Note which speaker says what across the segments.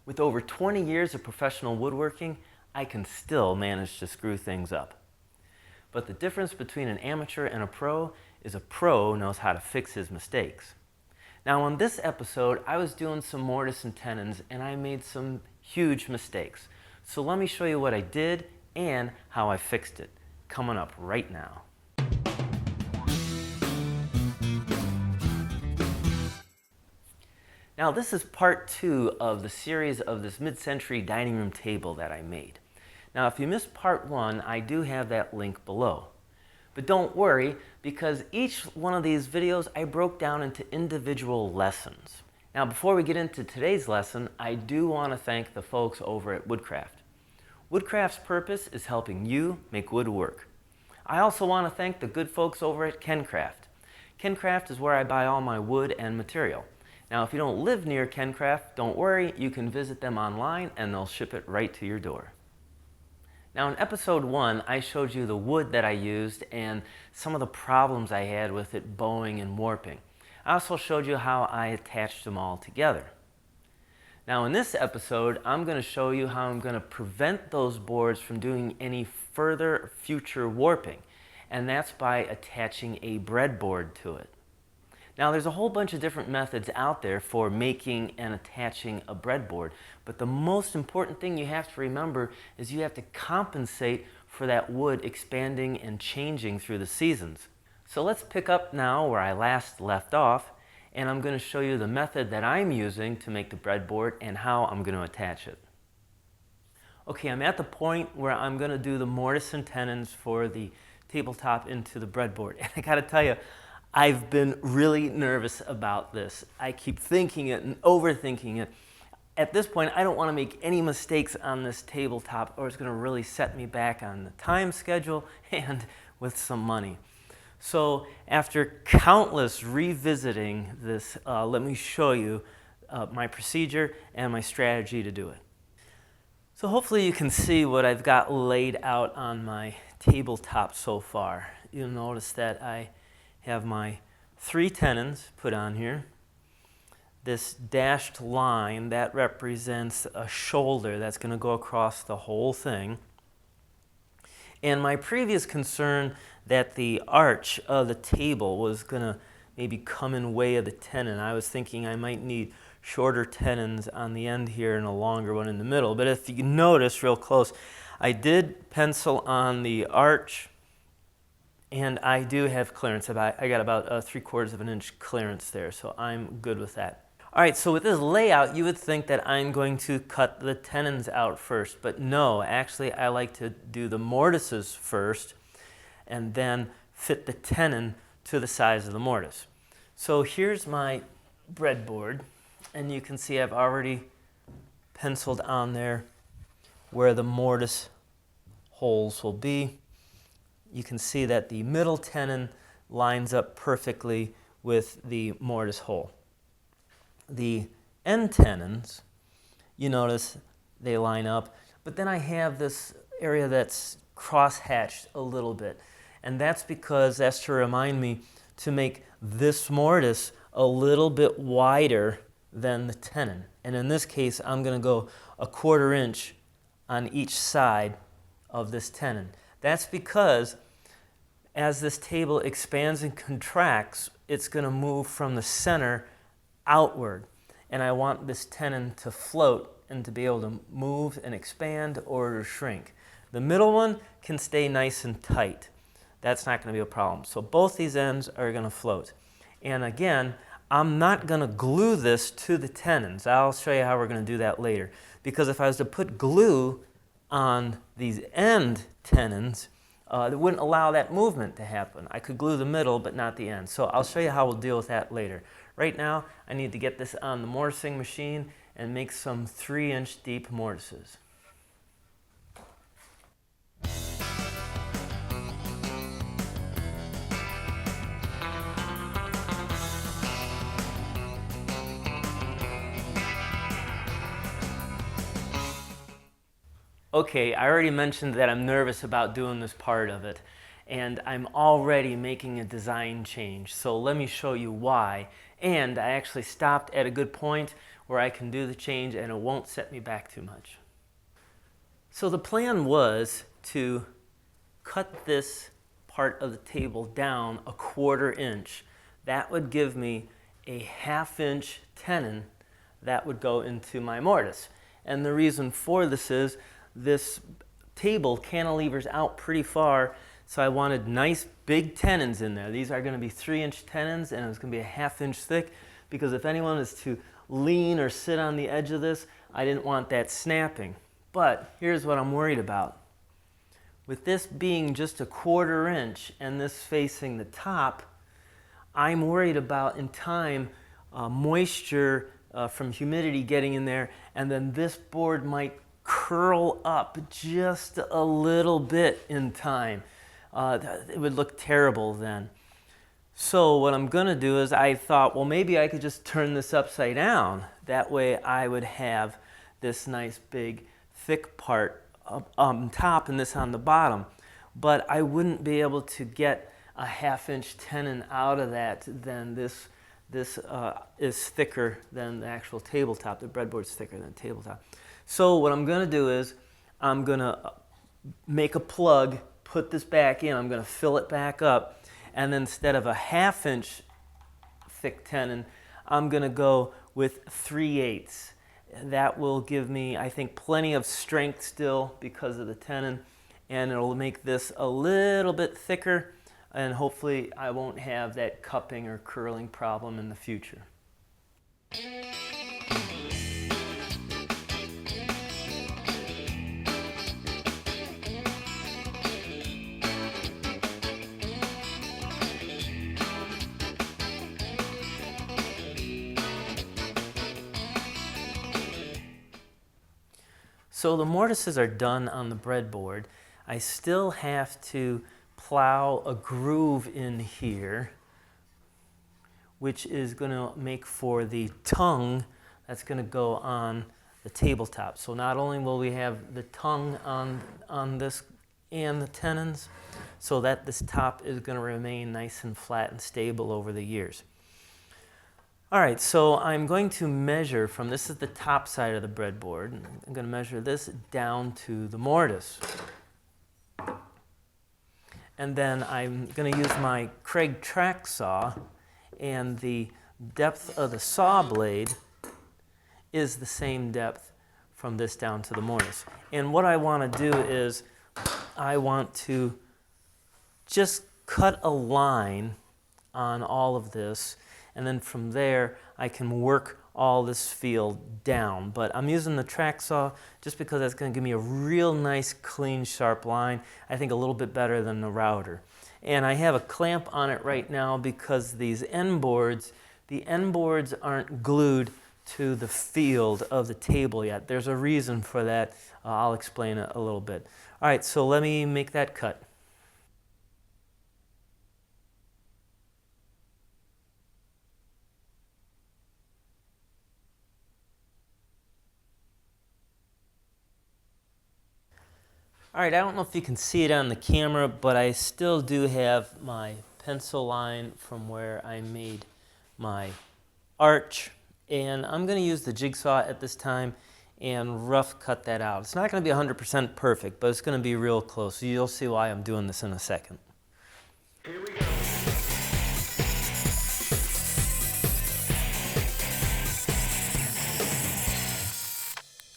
Speaker 1: With over 20 years of professional woodworking, I can still manage to screw things up. But the difference between an amateur and a pro is a pro knows how to fix his mistakes. Now on this episode, I was doing some mortise and tenons and I made some huge mistakes. So let me show you what I did and how I fixed it, coming up right now. Now this is part 2 of the series of this mid-century dining room table that I made. Now if you missed part 1, I do have that link below. But don't worry, because each one of these videos I broke down into individual lessons. Now before we get into today's lesson, I do want to thank the folks over at Woodcraft. Woodcraft's purpose is helping you make wood work. I also want to thank the good folks over at Kencraft. Kencraft is where I buy all my wood and material. Now if you don't live near Kencraft, don't worry, you can visit them online and they'll ship it right to your door. Now in episode 1, I showed you the wood that I used and some of the problems I had with it bowing and warping. I also showed you how I attached them all together. Now in this episode, I'm going to show you how I'm going to prevent those boards from doing any further future warping, and that's by attaching a breadboard to it. Now there's a whole bunch of different methods out there for making and attaching a breadboard, but the most important thing you have to remember is you have to compensate for that wood expanding and changing through the seasons. So let's pick up now where I last left off, and I'm going to show you the method that I'm using to make the breadboard and how I'm going to attach it. Okay, I'm at the point where I'm going to do the mortise and tenons for the tabletop into the breadboard, and I got to tell you, I've been really nervous about this. I keep thinking it and overthinking it. At this point, I don't want to make any mistakes on this tabletop or it's going to really set me back on the time schedule and with some money. So after countless revisiting this, let me show you my procedure and my strategy to do it. So hopefully you can see what I've got laid out on my tabletop so far. You'll notice that I have my 3 tenons put on here. This dashed line, that represents a shoulder that's going to go across the whole thing. And my previous concern that the arch of the table was going to maybe come in way of the tenon. I was thinking I might need shorter tenons on the end here and a longer one in the middle. But if you notice real close, I did pencil on the arch, and I do have clearance. I got about 3/4 of an inch clearance there, so I'm good with that. All right, so with this layout, you would think that I'm going to cut the tenons out first, but no, actually I like to do the mortises first and then fit the tenon to the size of the mortise. So here's my breadboard, and you can see I've already penciled on there where the mortise holes will be. You can see that the middle tenon lines up perfectly with the mortise hole. The end tenons, you notice they line up, but then I have this area that's cross-hatched a little bit, and that's because that's to remind me to make this mortise a little bit wider than the tenon. And in this case, I'm going to go 1/4 inch on each side of this tenon. That's because as this table expands and contracts, it's going to move from the center outward. And I want this tenon to float and to be able to move and expand or to shrink. The middle one can stay nice and tight. That's not going to be a problem. So both these ends are going to float. And again, I'm not going to glue this to the tenons. I'll show you how we're going to do that later. Because if I was to put glue on these end tenons, it wouldn't allow that movement to happen. I could glue the middle, but not the end. So I'll show you how we'll deal with that later. Right now, I need to get this on the mortising machine and make some 3-inch deep mortises. Okay, I already mentioned that I'm nervous about doing this part of it, and I'm already making a design change, so let me show you why. And I actually stopped at a good point where I can do the change and it won't set me back too much. So the plan was to cut this part of the table down a 1/4 inch. That would give me a 1/2 inch tenon that would go into my mortise. And the reason for this is this table cantilevers out pretty far, so I wanted nice big tenons in there. These are going to be 3-inch tenons, and it's going to be a 1/2 inch thick, because if anyone is to lean or sit on the edge of this, I didn't want that snapping. But here's what I'm worried about. With this being just a 1/4 inch and this facing the top, I'm worried about in time moisture from humidity getting in there, and then this board might curl up just a little bit in time. It would look terrible then. So what I'm going to do is I thought, well, maybe I could just turn this upside down. That way I would have this nice big thick part up on top and this on the bottom. But I wouldn't be able to get a 1/2 inch tenon out of that. Then this is thicker than the actual tabletop. The breadboard's thicker than the tabletop. So what I'm going to do is I'm going to make a plug, put this back in, I'm going to fill it back up, and then instead of a 1/2 inch thick tenon, I'm going to go with 3/8. That will give me, I think, plenty of strength still because of the tenon, and it'll make this a little bit thicker, and hopefully I won't have that cupping or curling problem in the future. So the mortises are done on the breadboard. I still have to plow a groove in here, which is going to make for the tongue that's going to go on the tabletop. So not only will we have the tongue on this and the tenons, so that this top is going to remain nice and flat and stable over the years. All right, so I'm going to measure from, this is the top side of the breadboard, I'm going to measure this down to the mortise. And then I'm going to use my Craig track saw, and the depth of the saw blade is the same depth from this down to the mortise. And what I want to do is I want to just cut a line on all of this, and then from there I can work all this field down. But I'm using the track saw just because that's going to give me a real nice, clean, sharp line. I think a little bit better than the router. And I have a clamp on it right now because these end boards, the end boards aren't glued to the field of the table yet. There's a reason for that. I'll explain it a little bit. All right, so let me make that cut. All right, I don't know if you can see it on the camera, but I still do have my pencil line from where I made my arch, and I'm going to use the jigsaw at this time and rough cut that out. It's not going to be 100% perfect, but it's going to be real close. You'll see why I'm doing this in a second.
Speaker 2: Here we go.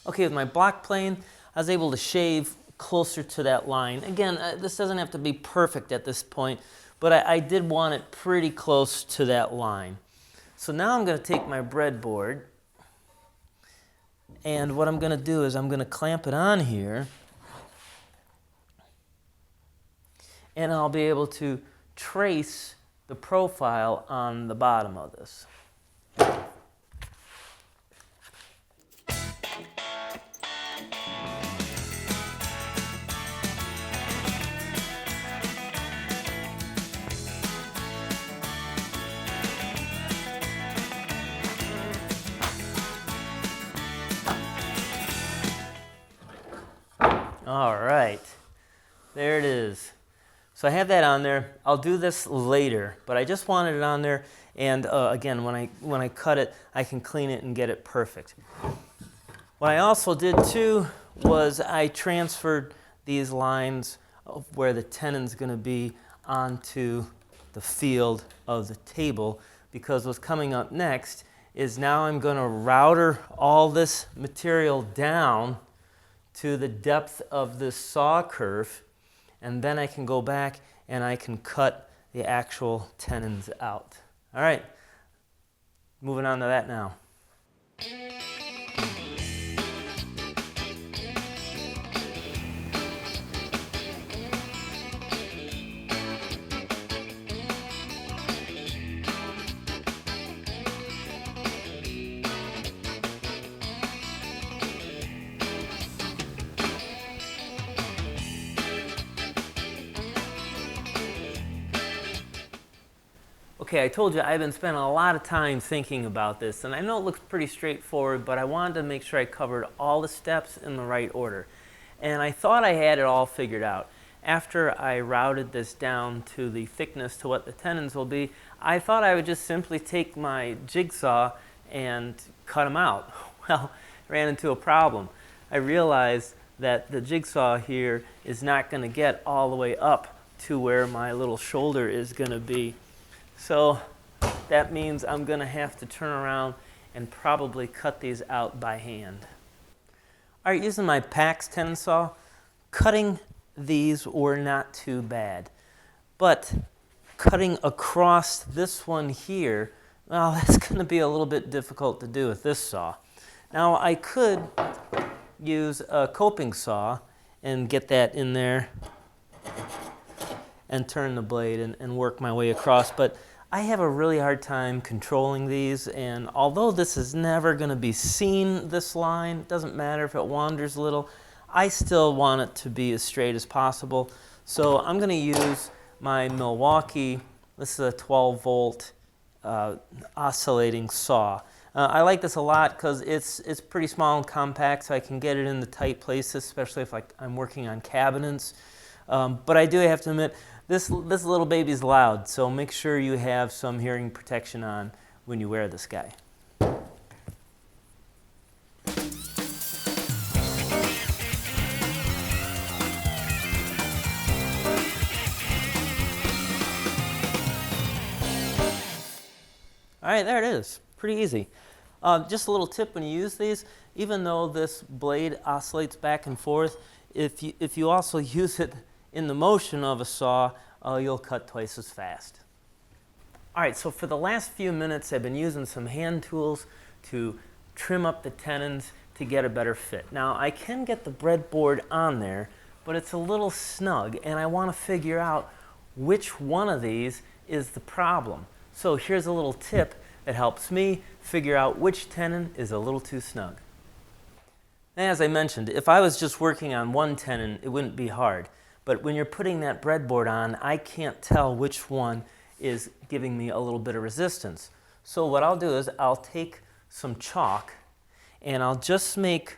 Speaker 1: Okay, with my block plane, I was able to shave closer to that line. Again, this doesn't have to be perfect at this point, but I did want it pretty close to that line. So now I'm going to take my breadboard, and what I'm going to do is I'm going to clamp it on here, and I'll be able to trace the profile on the bottom of this. All right, there it is. So I have that on there. I'll do this later, but I just wanted it on there, and again, when I cut it, I can clean it and get it perfect. What I also did too was I transferred these lines of where the tenon's going to be onto the field of the table, because what's coming up next is now I'm going to router all this material down to the depth of this saw curve, and then I can go back and I can cut the actual tenons out. All right, moving on to that now. Okay, I told you I've been spending a lot of time thinking about this, and I know it looks pretty straightforward, but I wanted to make sure I covered all the steps in the right order. And I thought I had it all figured out. After I routed this down to the thickness to what the tenons will be, I thought I would just simply take my jigsaw and cut them out. Well, I ran into a problem. I realized that the jigsaw here is not going to get all the way up to where my little shoulder is going to be. So that means I'm going to have to turn around and probably cut these out by hand. All right, using my Pax tenon saw, cutting these were not too bad. But cutting across this one here, well, that's going to be a little bit difficult to do with this saw. Now, I could use a coping saw and get that in there and turn the blade and work my way across, but I have a really hard time controlling these, and although this is never going to be seen, this line, it doesn't matter if it wanders a little, I still want it to be as straight as possible. So I'm going to use my Milwaukee, this is a 12 volt oscillating saw. I like this a lot because it's pretty small and compact, so I can get it in the tight places, especially if I'm working on cabinets. But I do have to admit, this little baby's loud, so make sure you have some hearing protection on when you wear this guy. All right, there it is. Pretty easy. Just a little tip when you use these, even though this blade oscillates back and forth, if you also use it in the motion of a saw, you'll cut twice as fast. All right, so for the last few minutes, I've been using some hand tools to trim up the tenons to get a better fit. Now, I can get the breadboard on there, but it's a little snug, and I want to figure out which one of these is the problem. So here's a little tip that helps me figure out which tenon is a little too snug. As I mentioned, if I was just working on one tenon, it wouldn't be hard. But when you're putting that breadboard on, I can't tell which one is giving me a little bit of resistance. So what I'll do is I'll take some chalk and I'll just make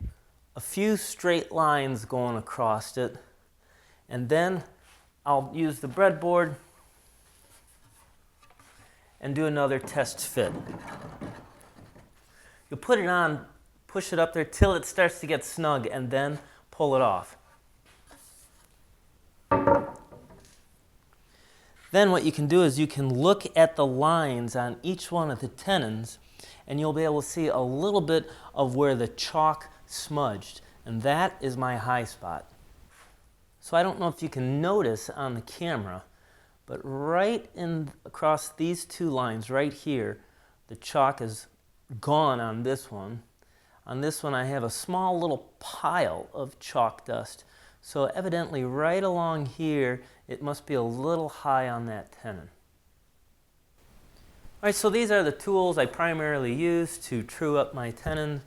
Speaker 1: a few straight lines going across it, and then I'll use the breadboard and do another test fit. You'll put it on, push it up there till it starts to get snug, and then pull it off. Then what you can do is you can look at the lines on each one of the tenons, and you'll be able to see a little bit of where the chalk smudged, and that is my high spot. So I don't know if you can notice on the camera, but right in across these two lines right here, the chalk is gone on this one. On this one I have a small little pile of chalk dust. So evidently right along here, it must be a little high on that tenon. All right, so these are the tools I primarily use to true up my tenon.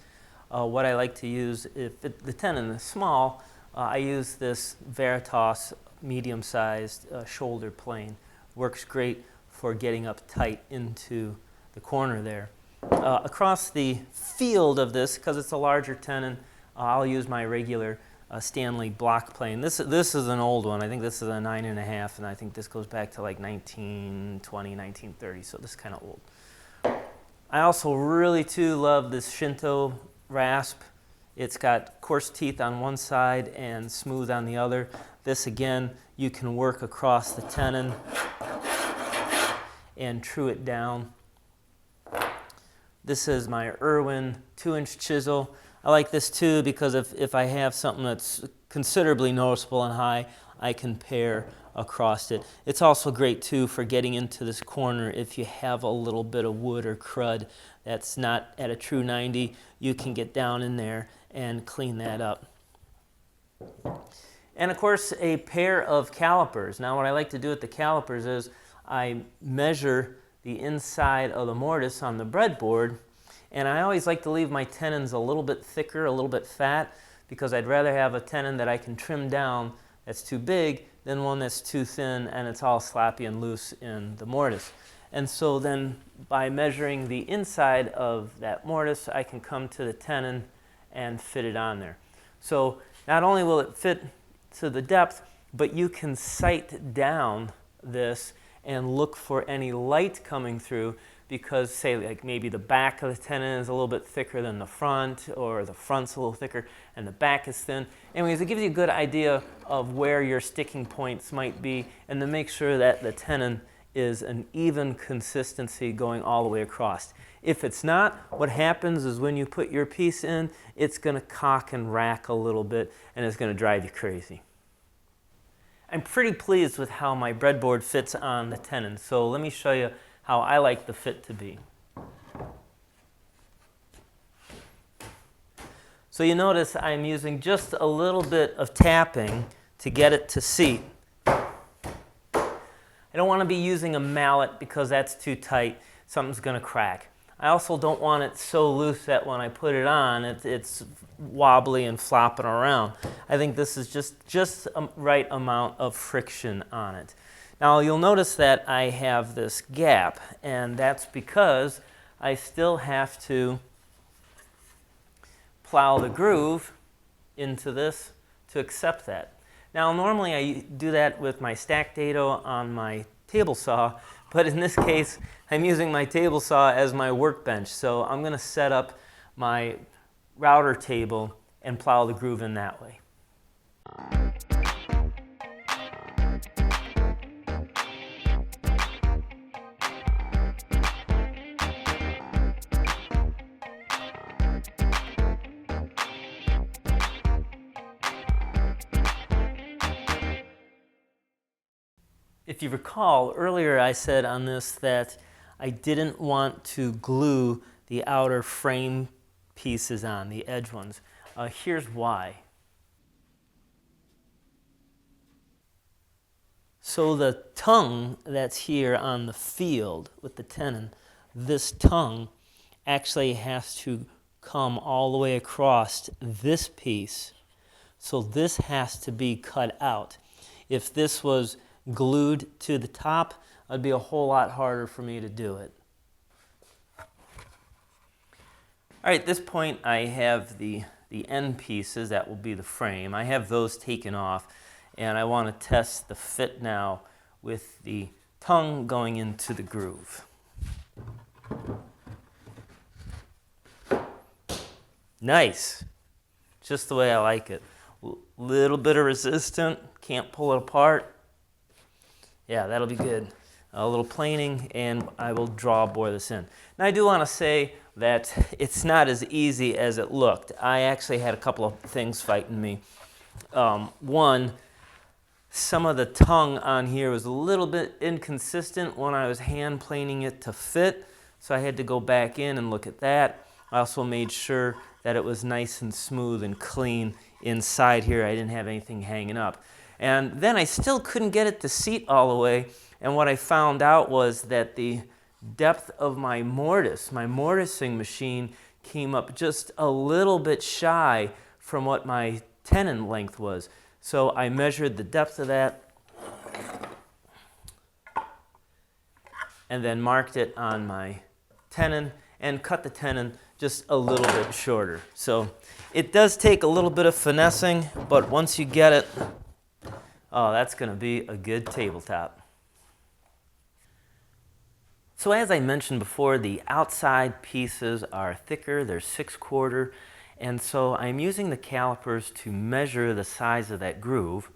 Speaker 1: What I like to use, if the tenon is small, I use this Veritas medium-sized shoulder plane. Works great for getting up tight into the corner there. Across the field of this, because it's a larger tenon, I'll use my regular Stanley block plane. This is an old one. I think this is a 9.5, and I think this goes back to like 1920, 1930, so this is kind of old. I also really too love this Shinto rasp. It's got coarse teeth on one side and smooth on the other. This again, you can work across the tenon and true it down. This is my Irwin 2-inch chisel. I like this too because if I have something that's considerably noticeable and high, I can pare across it. It's also great too for getting into this corner if you have a little bit of wood or crud that's not at a true 90. You can get down in there and clean that up. And of course, a pair of calipers. Now what I like to do with the calipers is I measure the inside of the mortise on the breadboard, and I always like to leave my tenons a little bit thicker, a little bit fat, because I'd rather have a tenon that I can trim down that's too big than one that's too thin and it's all sloppy and loose in the mortise. And so then by measuring the inside of that mortise, I can come to the tenon and fit it on there. So not only will it fit to the depth, but you can sight down this and look for any light coming through, because say like maybe the back of the tenon is a little bit thicker than the front, or the front's a little thicker and the back is thin. Anyways, it gives you a good idea of where your sticking points might be, and to make sure that the tenon is an even consistency going all the way across. If it's not, what happens is when you put your piece in, it's going to cock and rack a little bit and it's going to drive you crazy. I'm pretty pleased with how my breadboard fits on the tenon, so let me show you how I like the fit to be. So you notice I'm using just a little bit of tapping to get it to seat. I don't want to be using a mallet because that's too tight. Something's going to crack. I also don't want it so loose that when I put it on, it's wobbly and flopping around. I think this is just a right amount of friction on it. Now you'll notice that I have this gap, and that's because I still have to plow the groove into this to accept that. Now normally I do that with my stack dado on my table saw, but in this case I'm using my table saw as my workbench, so I'm going to set up my router table and plow the groove in that way. If you recall, earlier I said on this that I didn't want to glue the outer frame pieces on, the edge ones. Here's why. So the tongue that's here on the field with the tenon, this tongue actually has to come all the way across this piece. So this has to be cut out. If this was glued to the top, it'd be a whole lot harder for me to do it. All right, at this point I have the end pieces, that will be the frame. I have those taken off, and I want to test the fit now with the tongue going into the groove. Nice, just the way I like it. Little bit of resistant, can't pull it apart. Yeah, that'll be good. A little planing, and I will draw bore this in. Now I do want to say that it's not as easy as it looked. I actually had a couple of things fighting me. One, some of the tongue on here was a little bit inconsistent when I was hand planing it to fit, so I had to go back in and look at that. I also made sure that it was nice and smooth and clean inside here. I didn't have anything hanging up. And then I still couldn't get it to seat all the way, and what I found out was that the depth of my mortise, my mortising machine, came up just a little bit shy from what my tenon length was. So I measured the depth of that and then marked it on my tenon and cut the tenon just a little bit shorter. So it does take a little bit of finessing, but once you get it, oh, that's going to be a good tabletop. So as I mentioned before, the outside pieces are thicker, they're 6/4, and so I'm using the calipers to measure the size of that groove,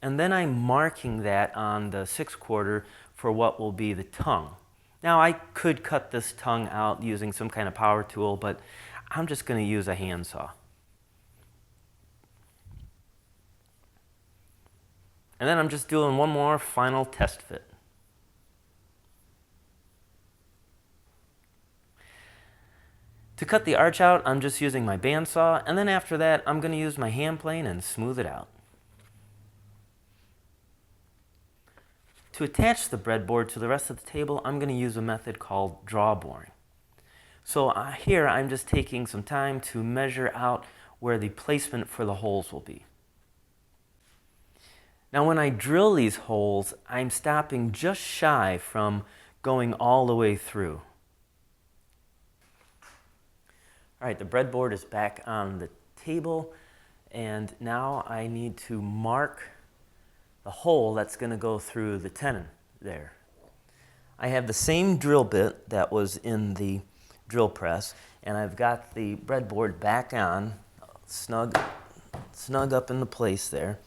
Speaker 1: and then I'm marking that on the 6/4 for what will be the tongue. Now I could cut this tongue out using some kind of power tool, but I'm just going to use a handsaw. And then I'm just doing one more final test fit. To cut the arch out, I'm just using my bandsaw, and then after that, I'm going to use my hand plane and smooth it out. To attach the breadboard to the rest of the table, I'm going to use a method called drawboring. So here, I'm just taking some time to measure out where the placement for the holes will be. Now when I drill these holes, I'm stopping just shy from going all the way through. All right, the breadboard is back on the table, and now I need to mark the hole that's going to go through the tenon there. I have the same drill bit that was in the drill press, and I've got the breadboard back on, snug up in the place there,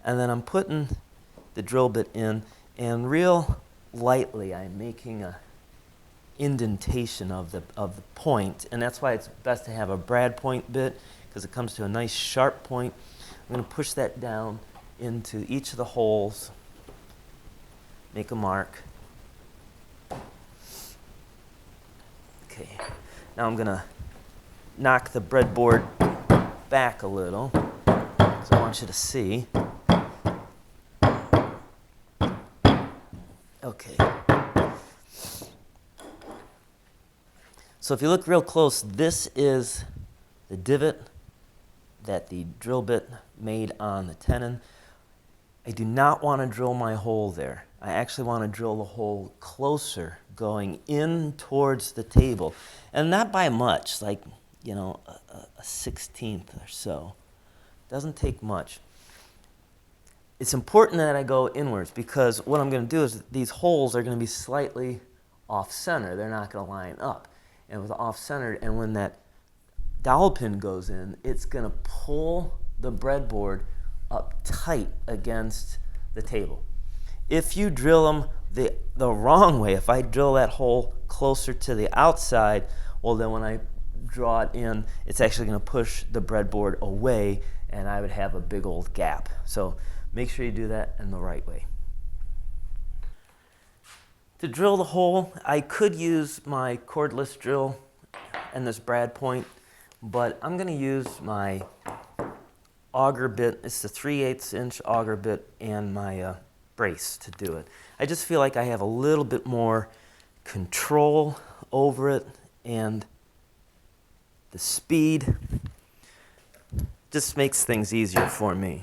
Speaker 1: and then I'm putting the drill bit in, and real lightly I'm making a indentation of the point, and that's why it's best to have a brad point bit, because it comes to a nice sharp point. I'm going to push that down into each of the holes, make a mark. Okay, now I'm going to knock the breadboard back a little, because I want you to see. Okay. So if you look real close, this is the divot that the drill bit made on the tenon. I do not want to drill my hole there. I actually want to drill the hole closer, going in towards the table. And not by much, like, you know, a 16th or so. Doesn't take much. It's important that I go inwards, because what I'm going to do is these holes are going to be slightly off-center. They're not going to line up. And with off-centered, and when that dowel pin goes in, it's going to pull the breadboard up tight against the table. If you drill them the wrong way, if I drill that hole closer to the outside, well then when I draw it in, it's actually going to push the breadboard away, and I would have a big old gap. So make sure you do that in the right way. To drill the hole, I could use my cordless drill and this brad point, but I'm going to use my auger bit. It's the 3/8 inch auger bit and my brace to do it. I just feel like I have a little bit more control over it, and the speed just makes things easier for me.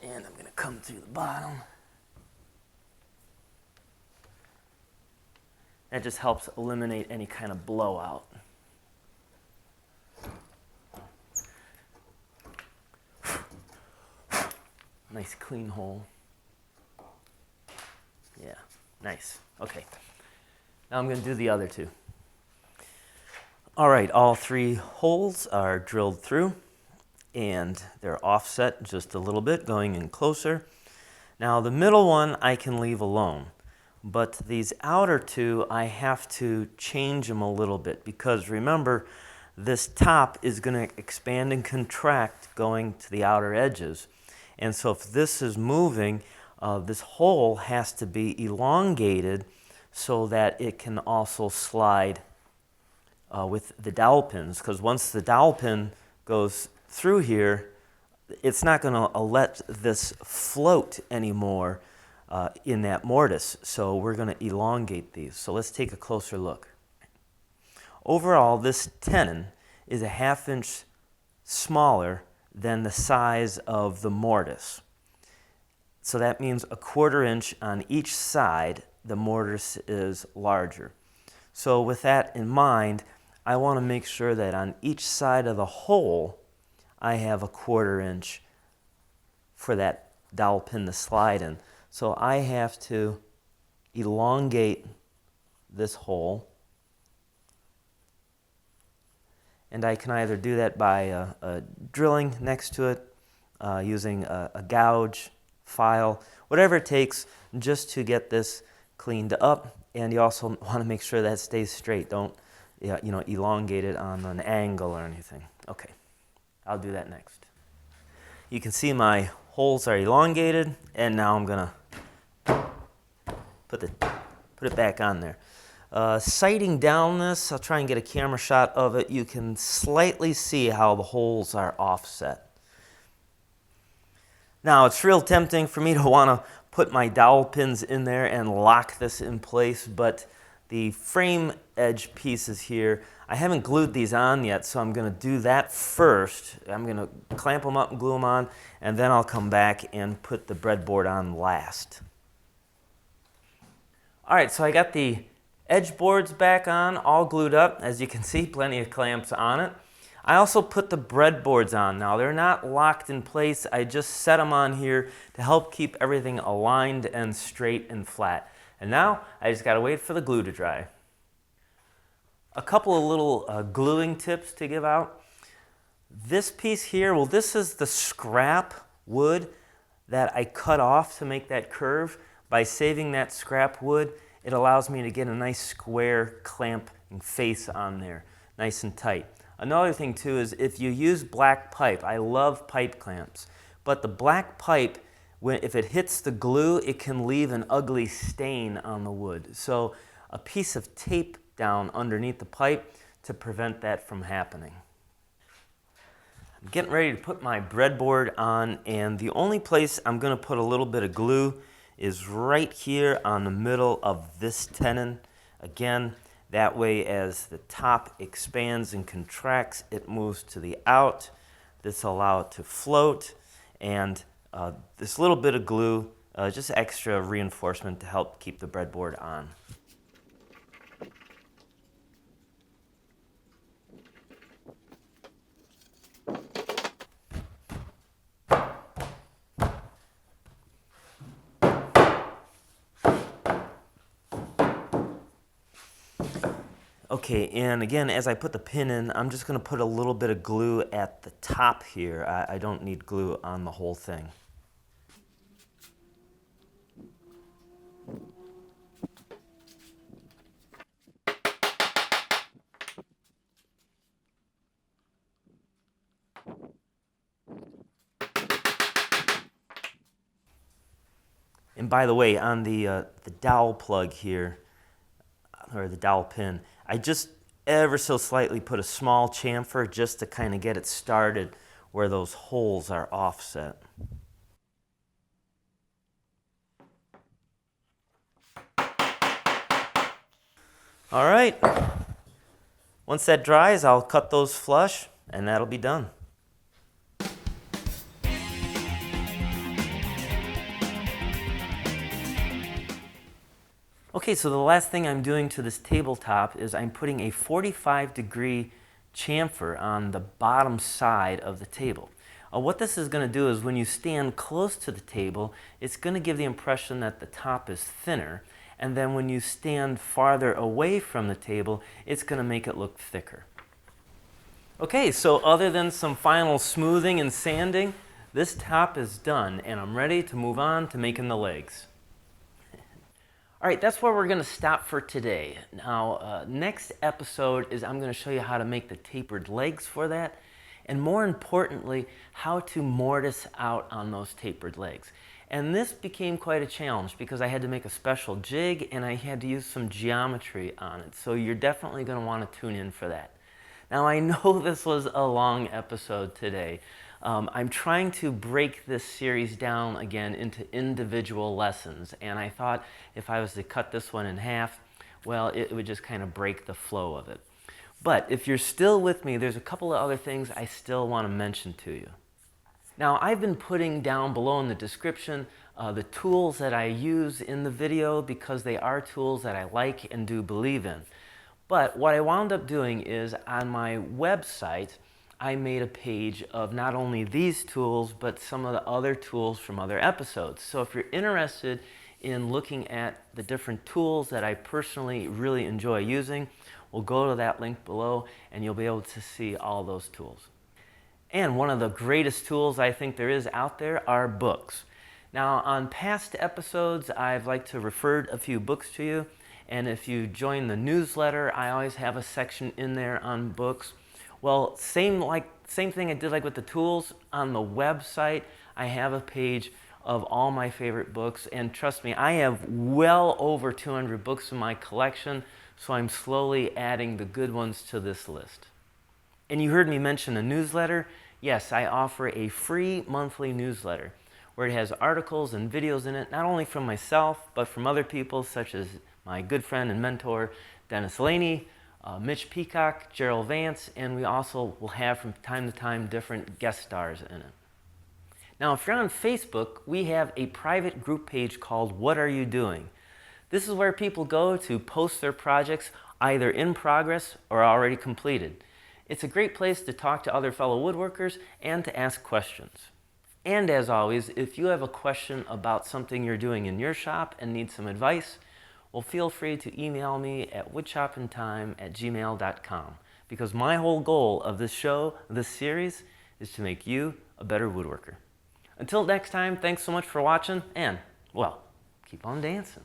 Speaker 1: And I'm going to come through the bottom. That just helps eliminate any kind of blowout. Nice clean hole. Yeah, nice. Okay. Now I'm going to do the other two. All right, all three holes are drilled through, and they're offset just a little bit, going in closer. Now the middle one I can leave alone, but these outer two I have to change them a little bit, because remember, this top is going to expand and contract going to the outer edges. And so if this is moving, this hole has to be elongated so that it can also slide with the dowel pins, because once the dowel pin goes through here, it's not going to let this float anymore in that mortise. So we're going to elongate these. So let's take a closer look. Overall, this tenon is a 1/2 inch smaller than the size of the mortise. So that means a 1/4 inch on each side, the mortise is larger. So with that in mind, I want to make sure that on each side of the hole, I have a 1/4 inch for that dowel pin to slide in. So I have to elongate this hole. And I can either do that by drilling next to it, using a gouge, file, whatever it takes just to get this cleaned up. And you also want to make sure that it stays straight. Don't elongate it on an angle or anything. Okay, I'll do that next. You can see my holes are elongated, and now I'm gonna put it back on there. Sighting down this, I'll try and get a camera shot of it. You can slightly see how the holes are offset. Now, it's real tempting for me to want to put my dowel pins in there and lock this in place, but the frame edge pieces here, I haven't glued these on yet, so I'm going to do that first. I'm going to clamp them up and glue them on, and then I'll come back and put the breadboard on last. All right, so I got the edge boards back on, all glued up. As you can see, plenty of clamps on it. I also put the breadboards on. Now, they're not locked in place. I just set them on here to help keep everything aligned and straight and flat. And now, I just gotta wait for the glue to dry. A couple of little gluing tips to give out. This piece here, well, this is the scrap wood that I cut off to make that curve. By saving that scrap wood, it allows me to get a nice square clamp and face on there, nice and tight. Another thing too is if you use black pipe, I love pipe clamps, but the black pipe, if it hits the glue, it can leave an ugly stain on the wood. So a piece of tape down underneath the pipe to prevent that from happening. I'm getting ready to put my breadboard on, and the only place I'm going to put a little bit of glue is right here on the middle of this tenon. Again, that way as the top expands and contracts, it moves to the out. This will allow it to float, and this little bit of glue, just extra reinforcement to help keep the breadboard on. Okay, and again, as I put the pin in, I'm just going to put a little bit of glue at the top here. I don't need glue on the whole thing. And by the way, on the dowel plug here, or the dowel pin, I just ever so slightly put a small chamfer just to kind of get it started where those holes are offset. All right, once that dries, I'll cut those flush and that'll be done. Okay, so the last thing I'm doing to this tabletop is I'm putting a 45-degree chamfer on the bottom side of the table. What this is going to do is when you stand close to the table, it's going to give the impression that the top is thinner, and then when you stand farther away from the table, it's going to make it look thicker. Okay, so other than some final smoothing and sanding, this top is done, and I'm ready to move on to making the legs. All right, that's where we're going to stop for today. Now, next episode is I'm going to show you how to make the tapered legs for that, and more importantly, how to mortise out on those tapered legs. And this became quite a challenge because I had to make a special jig and I had to use some geometry on it. So you're definitely going to want to tune in for that. Now, I know this was a long episode today. I'm trying to break this series down again into individual lessons, and I thought if I was to cut this one in half, well, it would just kind of break the flow of it. But if you're still with me, there's a couple of other things I still want to mention to you. Now, I've been putting down below in the description the tools that I use in the video because they are tools that I like and do believe in. But what I wound up doing is on my website, I made a page of not only these tools, but some of the other tools from other episodes. So if you're interested in looking at the different tools that I personally really enjoy using, we'll go to that link below and you'll be able to see all those tools. And one of the greatest tools I think there is out there are books. Now, on past episodes, I've liked to refer a few books to you. And if you join the newsletter, I always have a section in there on books. Well, same thing I did like with the tools. On the website, I have a page of all my favorite books. And trust me, I have well over 200 books in my collection, so I'm slowly adding the good ones to this list. And you heard me mention a newsletter. Yes, I offer a free monthly newsletter where it has articles and videos in it, not only from myself, but from other people such as my good friend and mentor, Dennis Laney, Mitch Peacock, Gerald Vance, and we also will have from time to time different guest stars in it. Now, if you're on Facebook, we have a private group page called What Are You Doing? This is where people go to post their projects either in progress or already completed. It's a great place to talk to other fellow woodworkers and to ask questions. And as always, if you have a question about something you're doing in your shop and need some advice, well, feel free to email me at woodshopintime@gmail.com, because my whole goal of this show, this series, is to make you a better woodworker. Until next time, thanks so much for watching, and, well, keep on dancing.